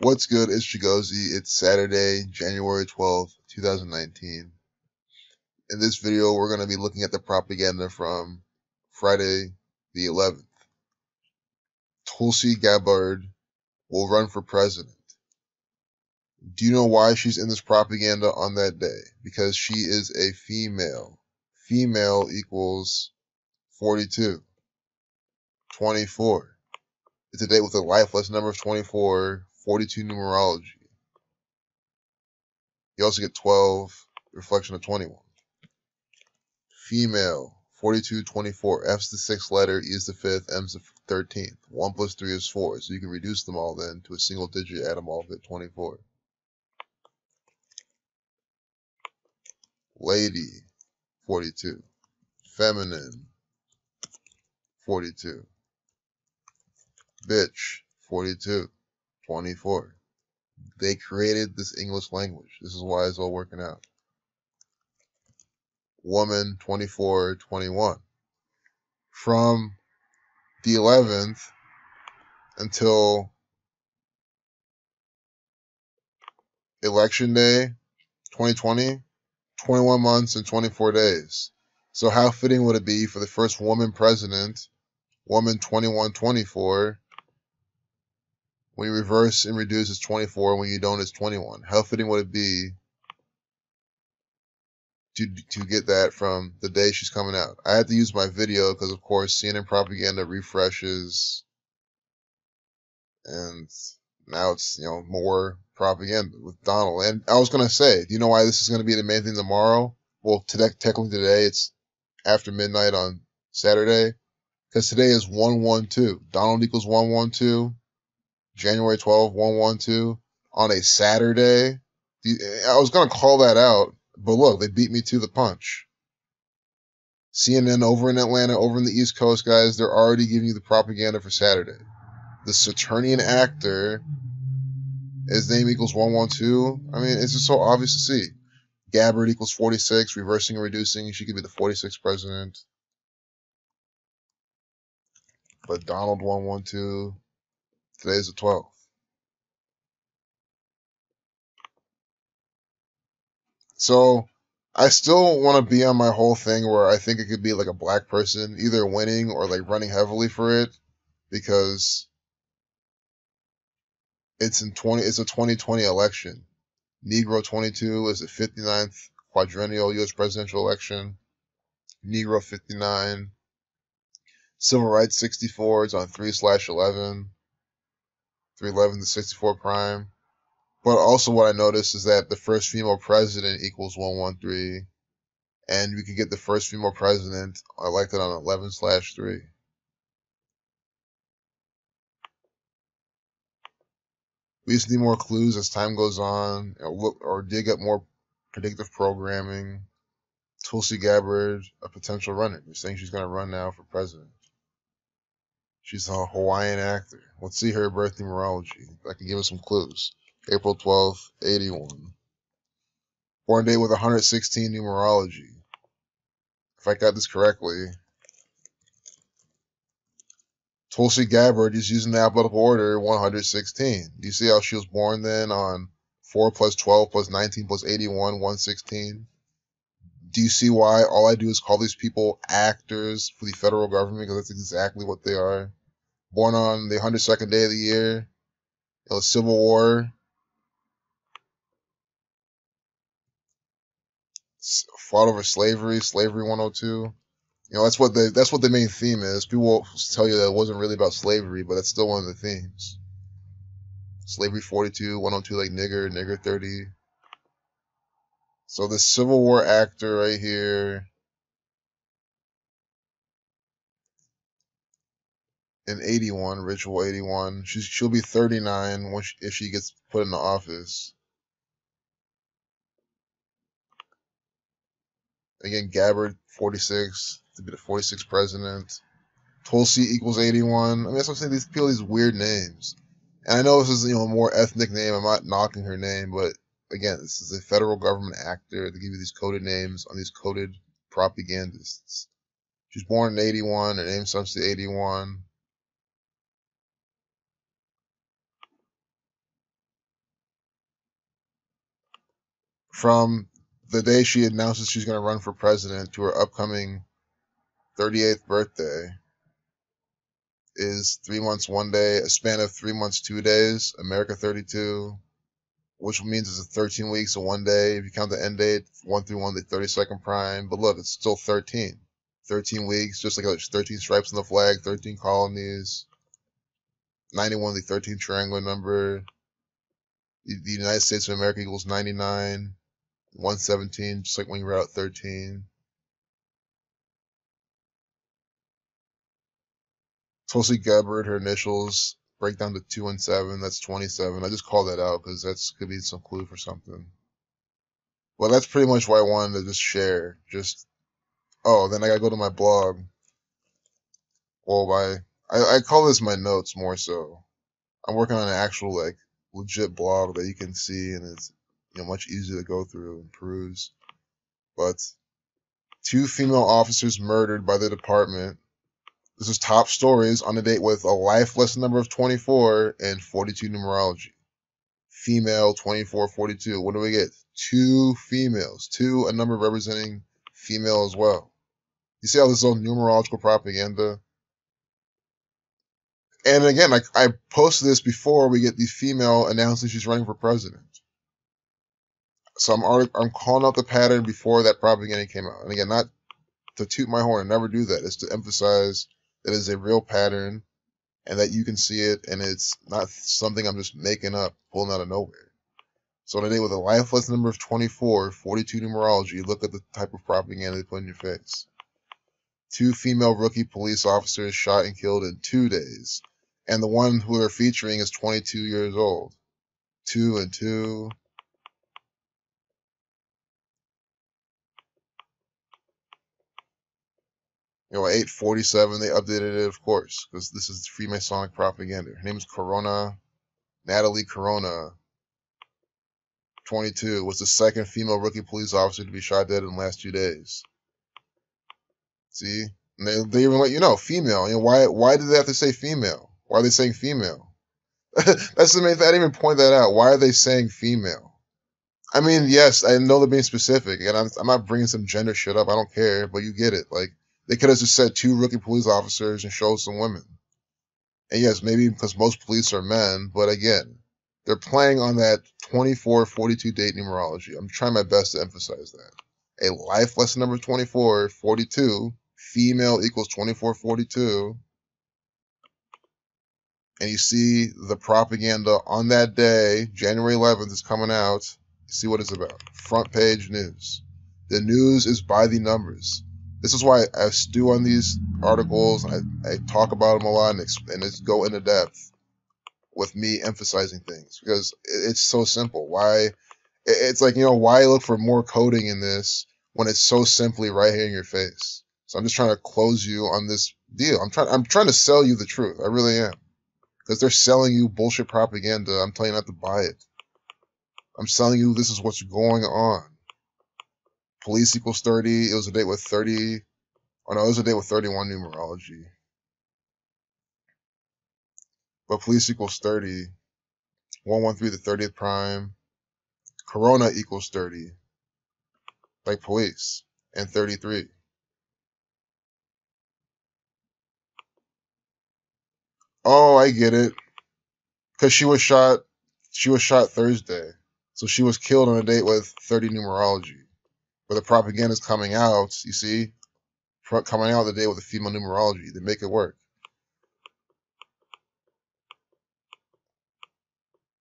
What's good? It's Chigozy. It's Saturday, January 12th, 2019. In this video, we're going to be looking at the propaganda from Friday the 11th. Tulsi Gabbard will run for president. Do you know why she's in this propaganda on that day? Because she is a female. Female equals 42, 24. It's a date with a lifeless number of 24, 42 numerology. You also get 12, reflection of 21. Female, 42, 24. F's the sixth letter, E is the fifth, M's the 13th. 1 plus 3 is 4. So you can reduce them all then to a single digit, add them all, get 24. Lady, 42. Feminine, 42. Bitch, 42. 24. They created this English language. This is why it's all working out. Woman, 24, 21. From the 11th until Election Day 2020, 21 months and 24 days. So how fitting would it be for the first woman president, woman 21, 24, when you reverse and reduce it's 24, when you don't it's 21. How fitting would it be to get that from the day she's coming out? I had to use my video because, of course, CNN propaganda refreshes, and now it's, more propaganda with Donald. And I was going to say, do you know why this is going to be the main thing tomorrow? Well, technically today, it's after midnight on Saturday, because today is 112. Donald equals 112. January 12th, 112 on a Saturday. I was going to call that out, but look, they beat me to the punch. CNN over in Atlanta, over in the East Coast, guys, they're already giving you the propaganda for Saturday. The Saturnian actor, his name equals 112. I mean, it's just so obvious to see. Gabbard equals 46, reversing and reducing. She could be the 46th president. But Donald 112, today's the 12th. So I still want to be on my whole thing where I think it could be like a black person either winning or like running heavily for it, because it's a 2020 election. Negro 22 is the 59th quadrennial U.S. presidential election. Negro 59. Civil rights 64 is on 3/11. 311 to 64 prime. But also what I noticed is that the first female president equals 113. And we could get the first female president elected on 11/3. We just need more clues as time goes on, or dig up more predictive programming. Tulsi Gabbard, a potential runner. They're saying she's going to run now for president. She's a Hawaiian actor. Let's see her birth numerology. That can give us some clues. April 12th, 81. Born date with 116 numerology. If I got this correctly, Tulsi Gabbard is using the alphabetical order 116. Do you see how she was born then on 4 plus 12 plus 19 plus 81, 116? Do you see why all I do is call these people actors for the federal government? Because that's exactly what they are. Born on the 102nd day of the year, Civil War, fought over slavery 102. That's what the main theme is. People will tell you that it wasn't really about slavery, but that's still one of the themes. Slavery 42, 102 like nigger 30. So the Civil War actor right here in 81, Ritual 81, she'll be 39 if she gets put into office. Again, Gabbard 46 to be the 46th president. Tulsi equals 81. I mean, that's what I'm saying. These people, these weird names. And I know this is a more ethnic name. I'm not knocking her name, but again, this is a federal government actor. They give you these coded names on these coded propagandists. She's born in 81. Her name starts to 81. from the day she announces she's going to run for president to her upcoming 38th birthday is 3 months, 1 day, a span of 3 months, 2 days, America 32, which means it's 13 weeks and 1 day. If you count the end date, 1 through 1, the 32nd prime. But look, it's still 13. 13 weeks, just like there's 13 stripes on the flag, 13 colonies. 91, the 13th triangular number. The United States of America equals 99. 117, just like when you were out 13. Tulsi Gabbard, her initials break down to 2 and 7. That's 27. I just called that out because that's could be some clue for something. Well, that's pretty much what I wanted to just share. Then I gotta go to my blog. Well, I call this my notes more so. I'm working on an actual legit blog that you can see, and it's much easier to go through and peruse. But 2 female officers murdered by the department. This is top stories on a date with a life lesson number of 24 and 42 numerology. Female 24, 42. What do we get? 2 females. 2, a number representing female as well. You see how this is all numerological propaganda? And again, I posted this before we get the female announcing she's running for president. So I'm calling out the pattern before that propaganda came out. And again, not to toot my horn, I never do that. It's to emphasize that it's a real pattern and that you can see it, and it's not something I'm just making up, pulling out of nowhere. So on a day with a life lesson number of 24, 42 numerology, look at the type of propaganda they put in your face. 2 female rookie police officers shot and killed in 2 days. And the one who they're featuring is 22 years old. 2 and 2. At 8:47, they updated it, of course, because this is Freemasonic propaganda. Her name is Natalie Corona, 22, was the 2nd female rookie police officer to be shot dead in the last 2 days. See? And they even let you know, female. Why did they have to say female? Why are they saying female? That's the main thing. I didn't even point that out. Why are they saying female? I mean, yes, I know they're being specific, and I'm not bringing some gender shit up. I don't care, but you get it. They could have just said 2 rookie police officers and showed some women. And yes, maybe because most police are men, but again, they're playing on that 24-42 date numerology. I'm trying my best to emphasize that. A life lesson number 24, 42, female equals 24-42. And you see the propaganda on that day, January 11th, is coming out. You see what it's about. Front page news. The news is by the numbers. This is why I stew on these articles. I talk about them a lot and just go into depth with me emphasizing things because it's so simple. Why? It's why look for more coding in this when it's so simply right here in your face? So I'm just trying to close you on this deal. I'm trying to sell you the truth. I really am. Because they're selling you bullshit propaganda. I'm telling you not to buy it. I'm telling you this is what's going on. Police equals 30. It was a date with 30. Oh no, it was a date with 31 numerology. But police equals 30. 113, the 30th prime. Corona equals 30. Like police. And 33. Oh, I get it. Because she was shot Thursday. So she was killed on a date with 30 numerology. But the propaganda is coming out, you see? Coming out the day with a female numerology. They make it work.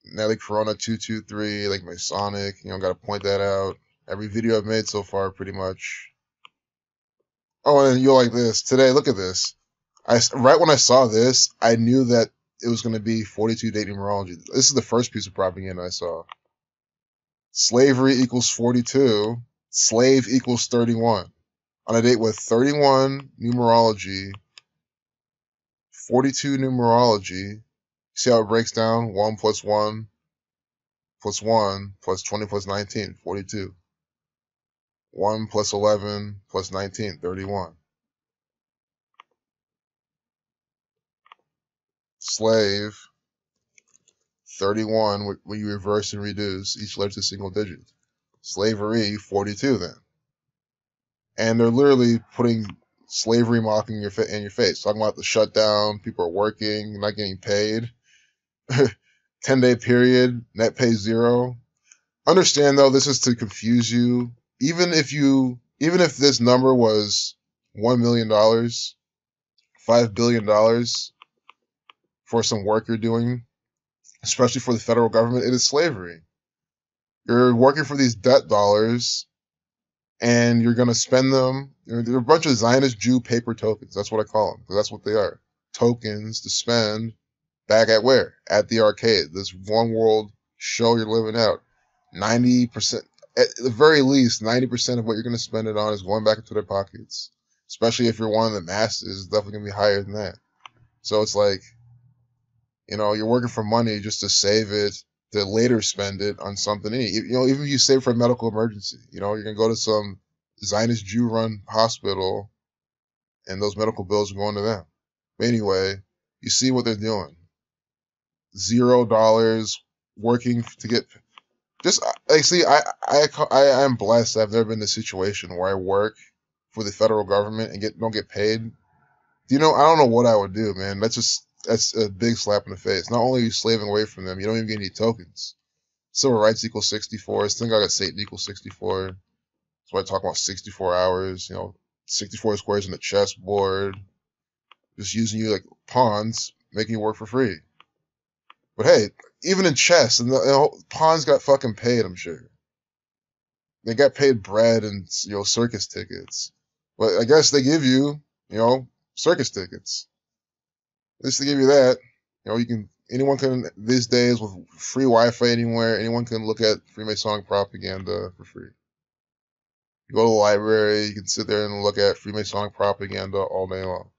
Nelly Corona 223, like Masonic, gotta point that out. Every video I've made so far, pretty much. Oh, and you're like this. Today, look at this. Right when I saw this, I knew that it was going to be 42 date numerology. This is the first piece of propaganda I saw. Slavery equals 42. Slave equals 31. On a date with 31 numerology, 42 numerology, see how it breaks down? 1 plus 1 plus 1 plus 20 plus 19, 42. 1 plus 11 plus 19, 31. Slave, 31, when you reverse and reduce, each letter's a single digit. Slavery, 42 then. And they're literally putting slavery mocking in your face. Talking about the shutdown, people are working, not getting paid. 10-day period, net pay 0. Understand though, this is to confuse you. Even if this number was $1 million, $5 billion for some work you're doing, especially for the federal government, it is slavery. You're working for these debt dollars, and you're going to spend them. They're a bunch of Zionist Jew paper tokens. That's what I call them, because that's what they are. Tokens to spend back at where? At the arcade. This one world show you're living out. 90%, at the very least, 90% of what you're going to spend it on is going back into their pockets. Especially if you're one of the masses, it's definitely going to be higher than that. So it's like, you're working for money just to save it, to later spend it on something. Even if you save for a medical emergency, you're going to go to some Zionist Jew-run hospital, and those medical bills are going to them. But anyway, you see what they're doing. $0 working to get. Just like, see, I am blessed. I've never been in a situation where I work for the federal government and don't get paid. I don't know what I would do, man. That's a big slap in the face. Not only are you slaving away from them, you don't even get any tokens. Civil rights equals 64. Think I got Satan equals 64. That's why I talk about 64 hours. 64 squares on the chessboard. Just using you like pawns, making you work for free. But hey, even in chess, and the pawns got fucking paid, I'm sure. They got paid bread and circus tickets. But I guess they give you, circus tickets. At least they give you that. Anyone can, these days with free Wi-Fi anywhere, anyone can look at Freemasonic propaganda for free. You go to the library, you can sit there and look at Freemasonic propaganda all day long.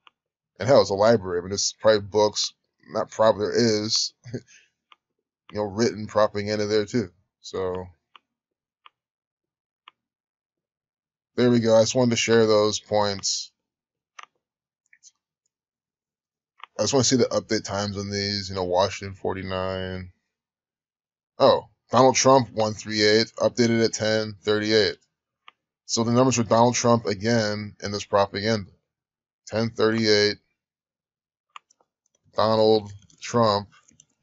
And hell, it's a library. I mean, there's probably books, there is, written propaganda there too. So, there we go. I just wanted to share those points. I just want to see the update times on these. Washington 49. Oh, Donald Trump 138, updated at 10:38. So the numbers for Donald Trump again in this propaganda. 10:38. Donald Trump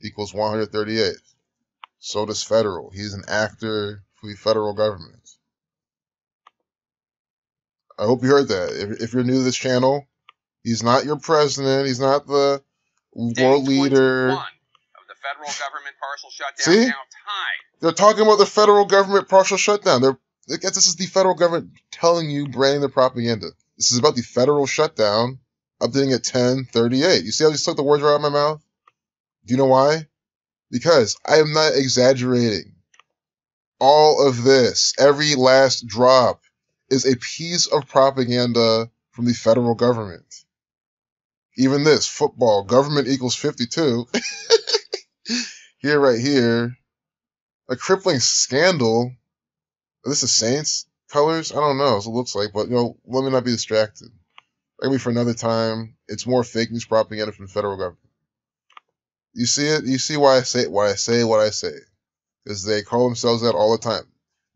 equals 138. So does federal. He's an actor for the federal government. I hope you heard that. If you're new to this channel, he's not your president. He's not the world leader. Of the federal government partial shutdown. See? Now tied. They're talking about the federal government partial shutdown. This is the federal government telling you, branding the propaganda. This is about the federal shutdown, updating at 10:38. You see how I just took the words right out of my mouth? Do you know why? Because I am not exaggerating. All of this, every last drop, is a piece of propaganda from the federal government. Even this, football, government equals 52. Here, right here, a crippling scandal. This is Saints colors? I don't know. It looks like, but let me not be distracted. Maybe for another time. It's more fake news propaganda from the federal government. You see it? You see why I say what I say. Because they call themselves that all the time.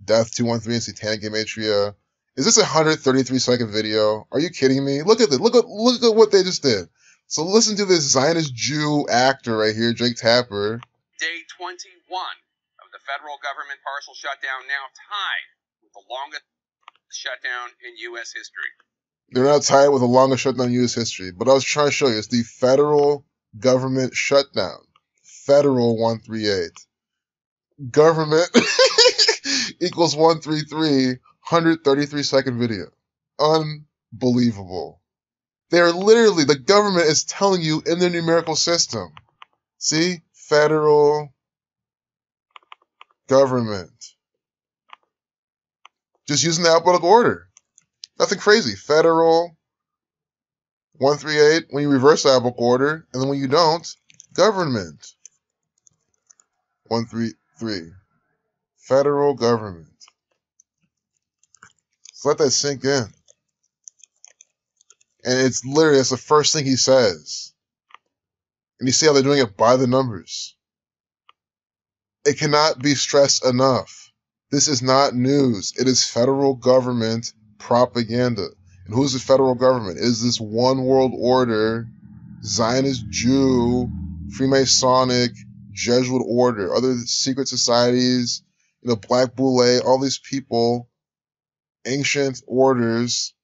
Death 213 and Satanic Gematria. Is this a 133-second video? Are you kidding me? Look at this. Look at what they just did. So listen to this Zionist Jew actor right here, Jake Tapper. Day 21 of the federal government partial shutdown, now tied with the longest shutdown in U.S. history. They're now tied with the longest shutdown in U.S. history. But I was trying to show you, it's the federal government shutdown. Federal 138. Government equals 133, 133-second video. Unbelievable. They're literally, the government is telling you in their numerical system. See? Federal government. Just using the alphabetical order. Nothing crazy. Federal 138 when you reverse the alphabetical order, and then when you don't, government 133. Federal government. Let's let that sink in. And it's literally, that's the first thing he says. And you see how they're doing it by the numbers. It cannot be stressed enough. This is not news. It is federal government propaganda. And who's the federal government? It is this one world order, Zionist Jew, Freemasonic, Jesuit order, other secret societies, Black Boule, all these people, ancient orders,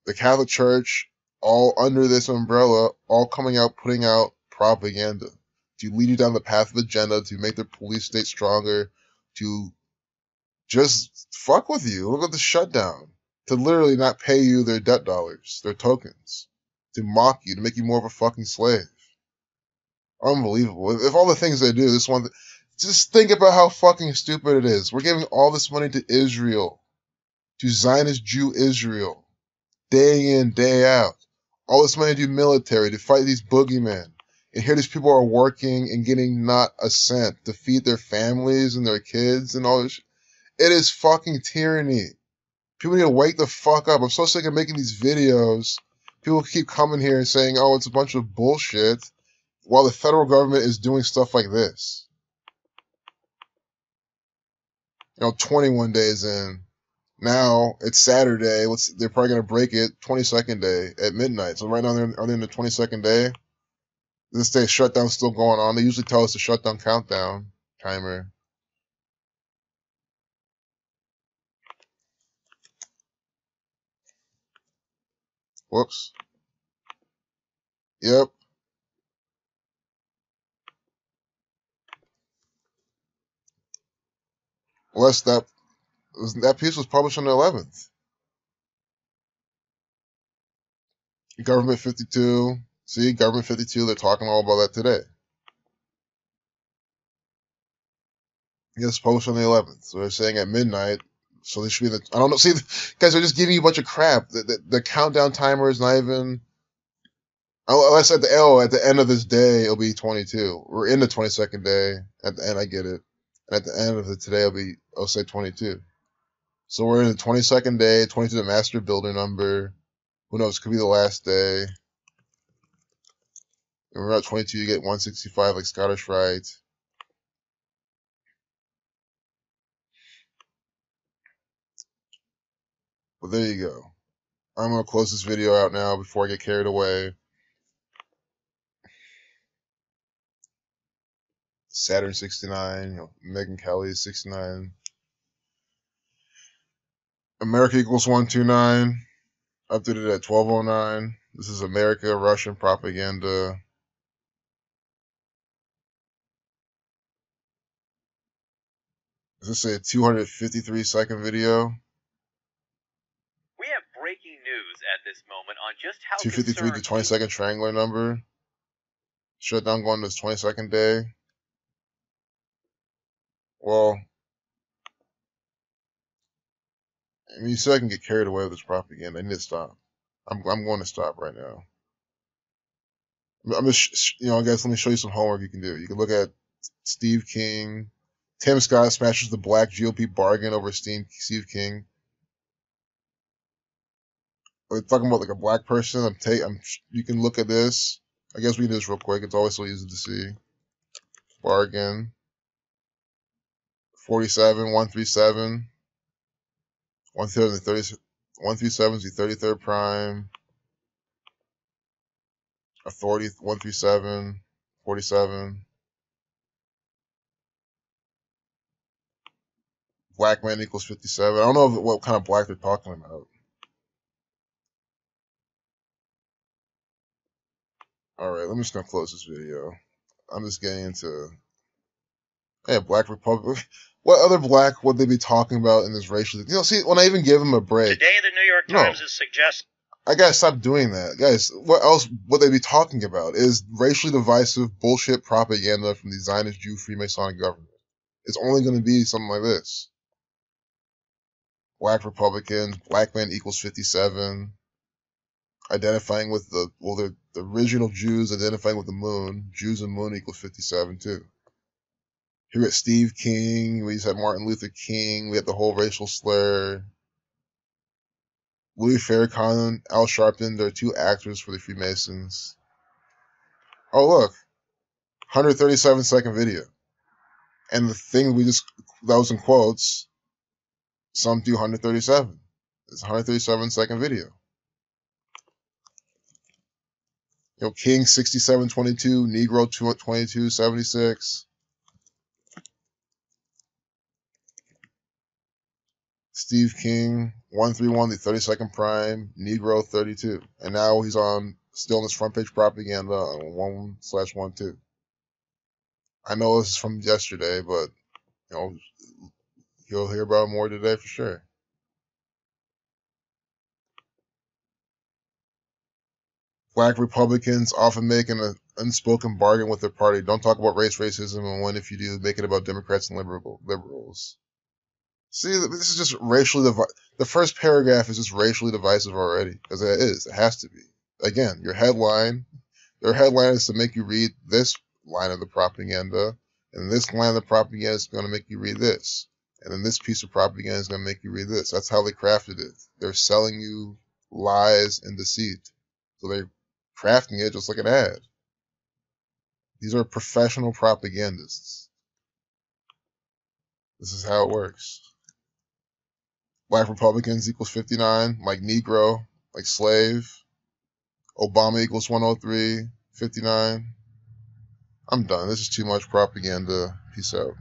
the Catholic Church, all under this umbrella, all coming out, putting out propaganda to lead you down the path of agenda, to make their police state stronger, to just fuck with you. Look at the shutdown. To literally not pay you their debt dollars, their tokens. To mock you, to make you more of a fucking slave. Unbelievable. If all the things they do, this one, just think about how fucking stupid it is. We're giving all this money to Israel, to Zionist Jew Israel, day in, day out. All this money to do military, to fight these boogeymen. And here these people are working and getting not a cent to feed their families and their kids and all this shit. It is fucking tyranny. People need to wake the fuck up. I'm so sick of making these videos. People keep coming here and saying, oh, it's a bunch of bullshit, while the federal government is doing stuff like this. 21 days in. Now, it's Saturday. They're probably going to break it 22nd day at midnight. So right now, are they in the 22nd day? This day, shutdown's still going on. They usually tell us the shutdown countdown timer. Whoops. Yep. Unless that piece was published on the 11th. Government 52. See, Government 52, they're talking all about that today. It's published on the 11th. So they're saying at midnight. So they should be I don't know. See, guys, they're just giving you a bunch of crap. The countdown timer is not even. Unless at the end of this day, it'll be 22. We're in the 22nd day. At the end, I get it. And at the end of it today, I'll say 22. So we're in the 22nd day, 22 the master builder number. Who knows? Could be the last day. And we're at 22, you get 165 like Scottish Rite. But there you go. I'm going to close this video out now before I get carried away. Saturn 69, Megyn Kelly 69. America equals 129. Updated at 1209. This is America, Russian propaganda. Is this a 253-second video? We have breaking news at this moment on just how 253 to 22nd triangular number. Shutdown going to its 22nd day. Well, I mean, you said I can get carried away with this propaganda. I need to stop. I'm going to stop right now. I'm just, guys, let me show you some homework you can do. You can look at Steve King. Tim Scott smashes the black GOP bargain over Steve King. We're talking about like a black person. You can look at this. I guess we can do this real quick. It's always so easy to see. Bargain. 47, 137. 137 is the 33rd prime. Authority 137, 47. Black man equals 57. I don't know what kind of black they're talking about. Alright, I'm just going to close this video. I'm just getting into... Hey, Black Republic. What other black would they be talking about in this racial... See, when I even give them a break... Today, the New York Times is suggesting... I gotta stop doing that. Guys, what else would they be talking about? Is racially divisive bullshit propaganda from the Zionist Jew Freemasonic government. It's only going to be something like this. Black Republicans, black man equals 57. Identifying with the original Jews identifying with the moon. Jews and moon equals 57 too. Here we got Steve King. We just had Martin Luther King. We had the whole racial slur. Louis Farrakhan, Al Sharpton. They're two actors for the Freemasons. Oh look, 137-second video. And the thing that was in quotes Some do 137. It's a 137-second video. King 6722, Negro 2276. Steve King 131, the 32nd Prime, Negro 32. And now he's still on this front page propaganda on 1/12. I know this is from yesterday, but you'll hear about it more today for sure. Black Republicans often make an unspoken bargain with their party. Don't talk about racism, and when if you do, make it about Democrats and liberals. See, this is just racially the first paragraph is just racially divisive already, because it is. It has to be. Again, their headline is to make you read this line of the propaganda, and this line of the propaganda is going to make you read this, and then this piece of propaganda is going to make you read this. That's how they crafted it. They're selling you lies and deceit, so they're crafting it just like an ad. These are professional propagandists. This is how it works. Black Republicans equals 59, like Negro, like slave. Obama equals 103, 59. I'm done. This is too much propaganda. Peace out.